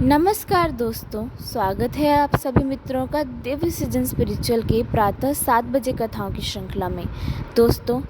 नमस्कार दोस्तों, स्वागत है आप सभी मित्रों का दिव्य सृजन स्पिरिचुअल के प्रातः 7 बजे कथाओं की श्रृंखला में। दोस्तों,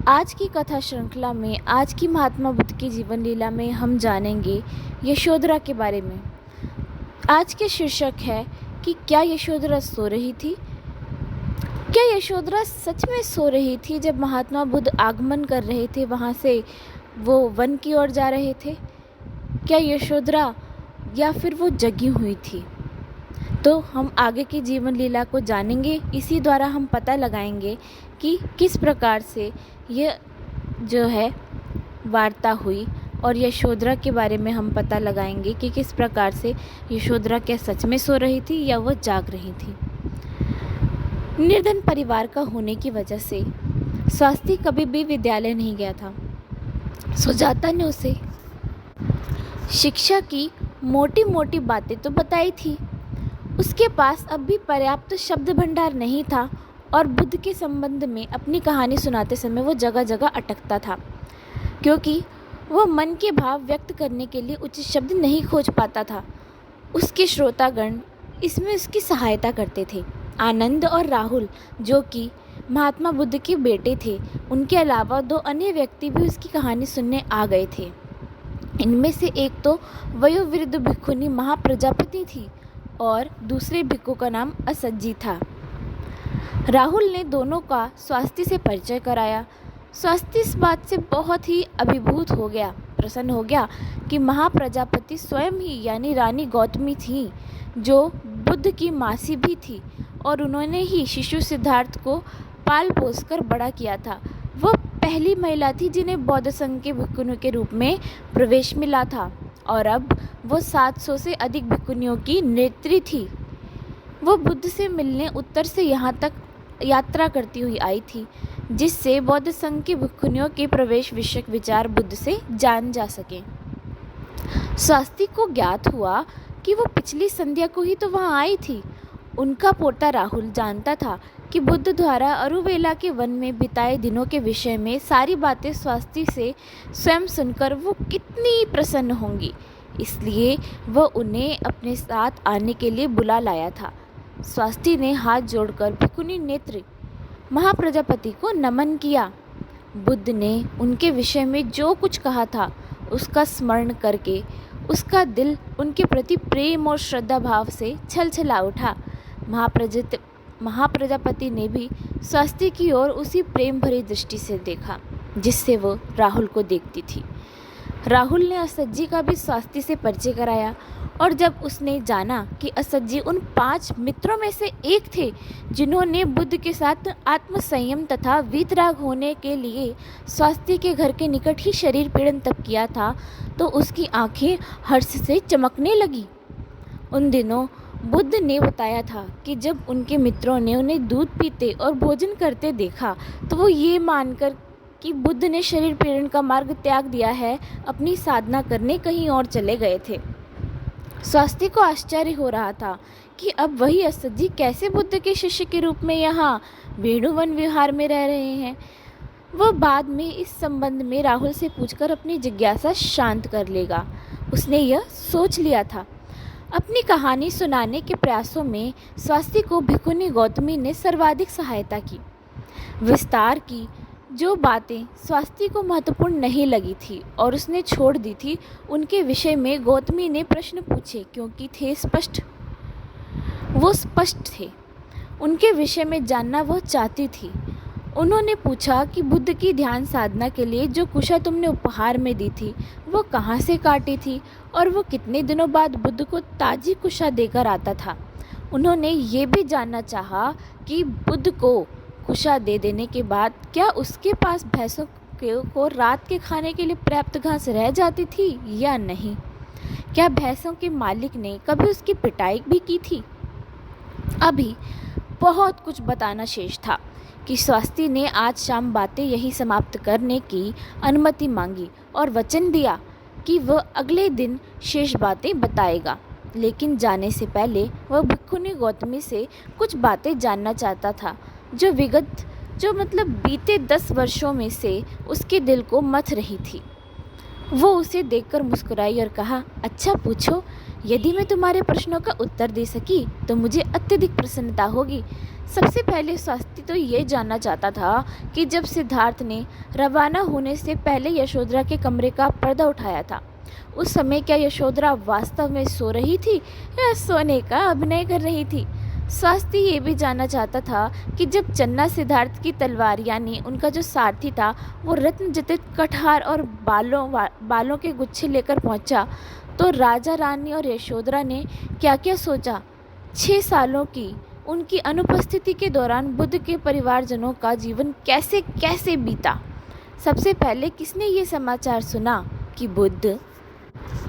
आज की कथा श्रृंखला में आज की महात्मा बुद्ध की जीवन लीला में हम जानेंगे यशोधरा के बारे में। आज के शीर्षक है कि क्या यशोधरा सो रही थी? क्या यशोधरा सच में सो रही थी जब महात्मा बुद्ध आगमन कर रहे थे, वहाँ से वो वन की ओर जा रहे थे? क्या यशोधरा या फिर वो जगी हुई थी? तो हम आगे की जीवन लीला को जानेंगे। इसी द्वारा हम पता लगाएंगे कि किस प्रकार से यह जो है वार्ता हुई, और यशोधरा के बारे में हम पता लगाएंगे कि किस प्रकार से यशोधरा क्या सच में सो रही थी या वह जाग रही थी। निर्धन परिवार का होने की वजह से स्वास्थ्य कभी भी विद्यालय नहीं गया था। सुजाता ने उसे शिक्षा की मोटी मोटी बातें तो बताई थी। उसके पास अब भी पर्याप्त शब्द भंडार नहीं था और बुद्ध के संबंध में अपनी कहानी सुनाते समय वो जगह जगह अटकता था, क्योंकि वह मन के भाव व्यक्त करने के लिए उचित शब्द नहीं खोज पाता था। उसके श्रोतागण इसमें उसकी सहायता करते थे। आनंद और राहुल, जो कि महात्मा बुद्ध के बेटे थे, उनके अलावा 2 अन्य व्यक्ति भी उसकी कहानी सुनने आ गए थे। इनमें से एक तो वयोवृद्ध भिक्षुनी महाप्रजापति थी और दूसरे भिक्षु का नाम असज्जी था। राहुल ने दोनों का स्वास्थ्य से परिचय कराया। स्वास्थ्य इस बात से बहुत ही अभिभूत हो गया, प्रसन्न हो गया कि महाप्रजापति स्वयं ही यानी रानी गौतमी थी, जो बुद्ध की मासी भी थी, और उन्होंने ही शिशु सिद्धार्थ को पाल पोस कर बड़ा किया था। वह पहली महिला थी जिन्हें बौद्ध संघ के भिक्षुओं के रूप में प्रवेश मिला था, और अब वो 700 से अधिक भिक्षुनियों की नेत्री थी। वो बुद्ध से मिलने उत्तर से यहाँ तक यात्रा करती हुई आई थी, जिससे बौद्ध संघ के भिक्षुनियों के प्रवेश विषयक विचार बुद्ध से जान जा सके। स्वास्थ्य को ज्ञात हुआ कि वो पिछली संध्या को ही तो वहाँ आई थी। उनका पोता राहुल जानता था कि बुद्ध द्वारा अरुवेला के वन में बिताए दिनों के विषय में सारी बातें स्वास्थ्य से स्वयं सुनकर वो कितनी प्रसन्न होंगी, इसलिए वह उन्हें अपने साथ आने के लिए बुला लाया था। स्वास्थ्य ने हाथ जोड़कर भिक्षुनी नेत्री महाप्रजापति को नमन किया। बुद्ध ने उनके विषय में जो कुछ कहा था उसका स्मरण करके उसका दिल उनके प्रति प्रेम और श्रद्धा भाव से छलछला उठा। महाप्रजापति ने भी स्वास्थ्य की ओर उसी प्रेम भरी दृष्टि से देखा जिससे वो राहुल को देखती थी। राहुल ने असज्जी का भी स्वास्थ्य से परिचय कराया, और जब उसने जाना कि असज्जी उन 5 मित्रों में से एक थे जिन्होंने बुद्ध के साथ आत्मसंयम तथा वीतराग होने के लिए स्वास्थ्य के घर के निकट ही शरीर पीड़न तप किया था, तो उसकी आंखें हर्ष से चमकने लगी। उन दिनों बुद्ध ने बताया था कि जब उनके मित्रों ने उन्हें दूध पीते और भोजन करते देखा, तो वो ये मानकर कि बुद्ध ने शरीर पीड़न का मार्ग त्याग दिया है, अपनी साधना करने कहीं और चले गए थे। स्वास्थ्य को आश्चर्य हो रहा था कि अब वही असज्जी कैसे बुद्ध के शिष्य के रूप में यहाँ वेणुवन विहार में रह रहे हैं। वह बाद में इस संबंध में राहुल से पूछकर अपनी जिज्ञासा शांत कर लेगा, उसने यह सोच लिया था। अपनी कहानी सुनाने के प्रयासों में स्वास्थ्य को भिक्षुनी गौतमी ने सर्वाधिक सहायता की। विस्तार की जो बातें स्वास्थ्य को महत्वपूर्ण नहीं लगी थी और उसने छोड़ दी थी, उनके विषय में गौतमी ने प्रश्न पूछे, क्योंकि वो स्पष्ट थे। उनके विषय में जानना वह चाहती थी। उन्होंने पूछा कि बुद्ध की ध्यान साधना के लिए जो कुशा तुमने उपहार में दी थी वो कहाँ से काटी थी, और वो कितने दिनों बाद बुद्ध को ताजी कुशा देकर आता था। उन्होंने ये भी जानना चाहा कि बुद्ध को कुशा दे देने के बाद क्या उसके पास भैंसों को रात के खाने के लिए पर्याप्त घास रह जाती थी या नहीं। क्या भैंसों के मालिक ने कभी उसकी पिटाई भी की थी। अभी बहुत कुछ बताना शेष था कि स्वास्थ्य ने आज शाम बातें यही समाप्त करने की अनुमति मांगी और वचन दिया कि वह अगले दिन शेष बातें बताएगा। लेकिन जाने से पहले वह भिक्षुनी गौतमी से कुछ बातें जानना चाहता था जो बीते 10 वर्षों में से उसके दिल को मथ रही थी। वो उसे देखकर मुस्कुराई और कहा, अच्छा पूछो, यदि मैं तुम्हारे प्रश्नों का उत्तर दे सकी तो मुझे अत्यधिक प्रसन्नता होगी। सबसे पहले स्वास्थ्य तो ये जानना चाहता था कि जब सिद्धार्थ ने रवाना होने से पहले यशोधरा के कमरे का पर्दा उठाया था, उस समय क्या यशोधरा वास्तव में सो रही थी या सोने का अभिनय कर रही थी। स्वास्थ्य ये भी जानना चाहता था कि जब चन्ना सिद्धार्थ की तलवार यानी उनका जो सारथी था वो रत्न जटित कठार और बालों के गुच्छे लेकर पहुंचा, तो राजा रानी और यशोधरा ने क्या क्या सोचा। 6 सालों की उनकी अनुपस्थिति के दौरान बुद्ध के परिवारजनों का जीवन कैसे कैसे बीता। सबसे पहले किसने ये समाचार सुना कि बुद्ध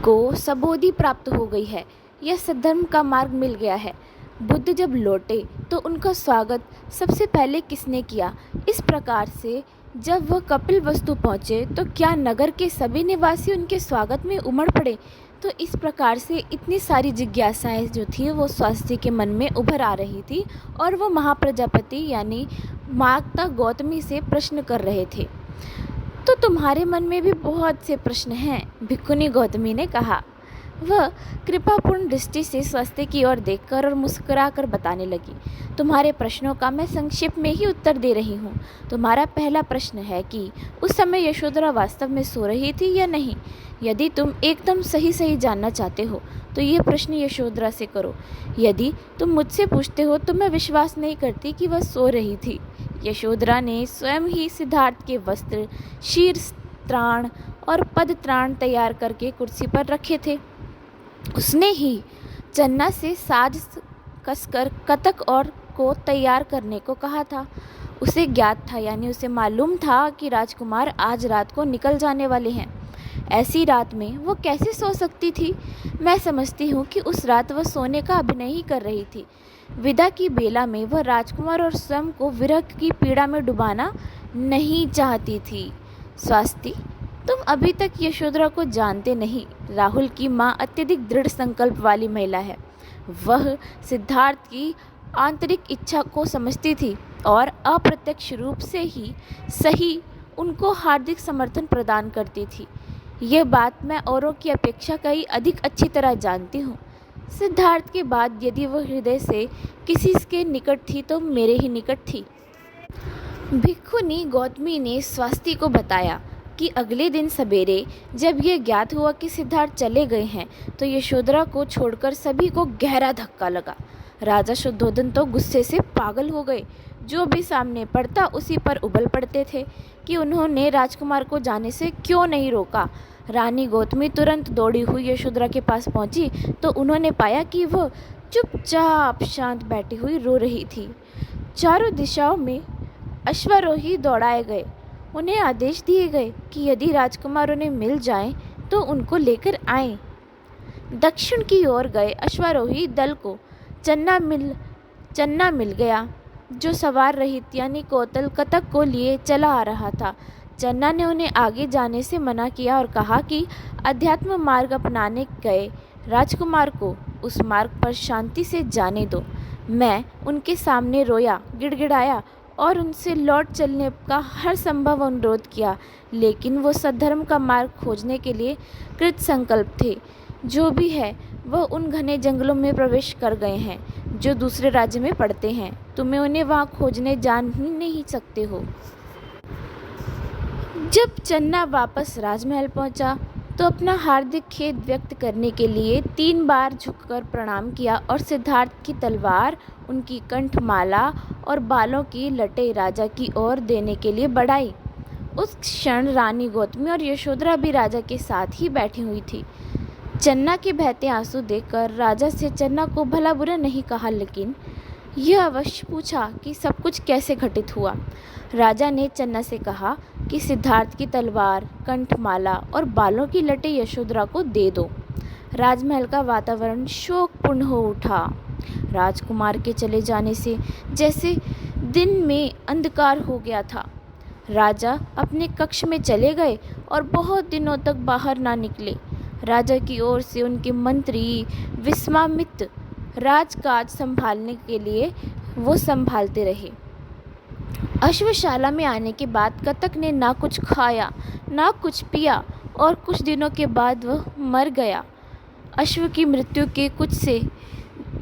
को सबोधि प्राप्त हो गई है या सद्धर्म का मार्ग मिल गया है। बुद्ध जब लौटे तो उनका स्वागत सबसे पहले किसने किया। इस प्रकार से जब वह कपिल वस्तु पहुँचे तो क्या नगर के सभी निवासी उनके स्वागत में उमड़ पड़े। तो इस प्रकार से इतनी सारी जिज्ञासाएं जो थी वो स्वास्थ्य के मन में उभर आ रही थी और वो महाप्रजापति यानी माता गौतमी से प्रश्न कर रहे थे। तो तुम्हारे मन में भी बहुत से प्रश्न हैं, भिक्खुनी गौतमी ने कहा। वह कृपापूर्ण दृष्टि से स्वास्थ्य की ओर देखकर और मुस्कुराकर बताने लगी, तुम्हारे प्रश्नों का मैं संक्षेप में ही उत्तर दे रही हूँ। तुम्हारा पहला प्रश्न है कि उस समय यशोधरा वास्तव में सो रही थी या नहीं। यदि तुम एकदम सही सही जानना चाहते हो तो ये प्रश्न यशोधरा से करो। यदि तुम मुझसे पूछते हो तो मैं विश्वास नहीं करती कि वह सो रही थी। यशोधरा ने स्वयं ही सिद्धार्थ के वस्त्र, शीर्ष त्राण और पद त्राण तैयार करके कुर्सी पर रखे थे। उसने ही चन्ना से साज कसकर कतक और को तैयार करने को कहा था। उसे ज्ञात था यानी उसे मालूम था कि राजकुमार आज रात को निकल जाने वाले हैं। ऐसी रात में वो कैसे सो सकती थी। मैं समझती हूँ कि उस रात वह सोने का अभिनय ही कर रही थी। विदा की बेला में वह राजकुमार और स्वयं को विरह की पीड़ा में डुबाना नहीं चाहती थी। स्वास्थ्य, तुम अभी तक यशोधरा को जानते नहीं। राहुल की माँ अत्यधिक दृढ़ संकल्प वाली महिला है। वह सिद्धार्थ की आंतरिक इच्छा को समझती थी और अप्रत्यक्ष रूप से ही सही उनको हार्दिक समर्थन प्रदान करती थी। ये बात मैं औरों की अपेक्षा कहीं अधिक अच्छी तरह जानती हूँ। सिद्धार्थ के बाद यदि वह हृदय से किसी के निकट थी तो मेरे ही निकट थी। भिक्खुनी गौतमी ने स्वास्थ्य को बताया कि अगले दिन सवेरे जब यह ज्ञात हुआ कि सिद्धार्थ चले गए हैं तो यशोधरा को छोड़कर सभी को गहरा धक्का लगा। राजा शुद्धोधन तो गुस्से से पागल हो गए। जो भी सामने पड़ता उसी पर उबल पड़ते थे कि उन्होंने राजकुमार को जाने से क्यों नहीं रोका। रानी गौतमी तुरंत दौड़ी हुई यशोधरा के पास पहुंची तो उन्होंने पाया कि वह चुपचाप शांत बैठी हुई रो रही थी। चारों दिशाओं में अश्वारोही दौड़ाए गए। उन्हें आदेश दिए गए कि यदि राजकुमार उन्हें मिल जाएं तो उनको लेकर आएं। दक्षिण की ओर गए अश्वारोही दल को चन्ना मिल गया जो सवार रहित यानी कौतल कतक को लिए चला आ रहा था। चन्ना ने उन्हें आगे जाने से मना किया और कहा कि अध्यात्म मार्ग अपनाने गए राजकुमार को उस मार्ग पर शांति से जाने दो। मैं उनके सामने रोया, गिड़गिड़ाया और उनसे लौट चलने का हर संभव अनुरोध किया, लेकिन वो सद्धर्म का मार्ग खोजने के लिए कृत संकल्प थे। जो भी है वह उन घने जंगलों में प्रवेश कर गए हैं जो दूसरे राज्य में पड़ते हैं। तुम्हें उन्हें वहाँ खोजने जान ही नहीं सकते हो। जब चन्ना वापस राजमहल पहुंचा तो अपना हार्दिक खेद व्यक्त करने के लिए 3 बार झुककर प्रणाम किया और सिद्धार्थ की तलवार, उनकी कंठमाला और बालों की लटें राजा की ओर देने के लिए बढ़ाई। उस क्षण रानी गौतमी और यशोधरा भी राजा के साथ ही बैठी हुई थी। चन्ना के बहते आंसू देखकर राजा से चन्ना को भला बुरा नहीं कहा, लेकिन यह अवश्य पूछा कि सब कुछ कैसे घटित हुआ। राजा ने चन्ना से कहा कि सिद्धार्थ की तलवार, कंठमाला और बालों की लटें यशोधरा को दे दो। राजमहल का वातावरण शोकपूर्ण हो उठा। राजकुमार के चले जाने से जैसे दिन में अंधकार हो गया था। राजा अपने कक्ष में चले गए और बहुत दिनों तक बाहर ना निकले। राजा की ओर से उनके मंत्री विश्वामित्र राजकाज संभालने के लिए वो संभालते रहे। अश्वशाला में आने के बाद कतक ने ना कुछ खाया ना कुछ पिया और कुछ दिनों के बाद वह मर गया। अश्व की मृत्यु के कुछ से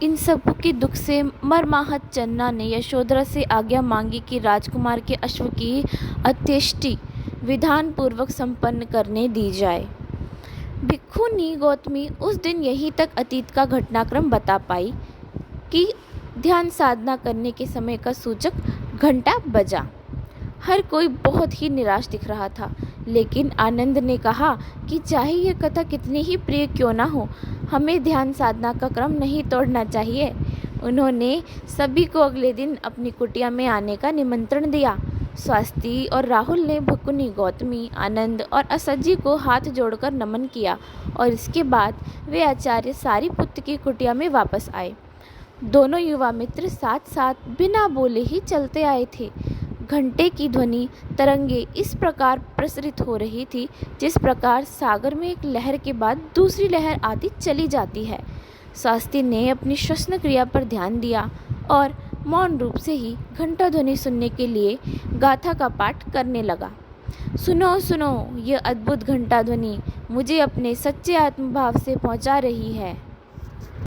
इन सब के दुख से मर्माहत चन्ना ने यशोधरा से आज्ञा मांगी कि राजकुमार के अश्व की अंत्येष्टि विधान पूर्वक संपन्न करने दी जाए। भिक्षुनी गौतमी उस दिन यहीं तक अतीत का घटनाक्रम बता पाई कि ध्यान साधना करने के समय का सूचक घंटा बजा। हर कोई बहुत ही निराश दिख रहा था, लेकिन आनंद ने कहा कि चाहे यह कथा कितनी ही प्रिय क्यों ना हो, हमें ध्यान साधना का क्रम नहीं तोड़ना चाहिए। उन्होंने सभी को अगले दिन अपनी कुटिया में आने का निमंत्रण दिया। स्वास्ति और राहुल ने भिक्षुनी गौतमी, आनंद और असज्जी को हाथ जोड़कर नमन किया और इसके बाद वे आचार्य सारिपुत्र की कुटिया में वापस आए। दोनों युवा मित्र साथ साथ बिना बोले ही चलते आए थे। घंटे की ध्वनि तरंगे इस प्रकार प्रसरित हो रही थी जिस प्रकार सागर में एक लहर के बाद दूसरी लहर आती चली जाती है। शास्त्री ने अपनी श्वसन क्रिया पर ध्यान दिया और मौन रूप से ही घंटा ध्वनि सुनने के लिए गाथा का पाठ करने लगा। सुनो सुनो, यह अद्भुत घंटा ध्वनि मुझे अपने सच्चे आत्मभाव से पहुंचा रही है।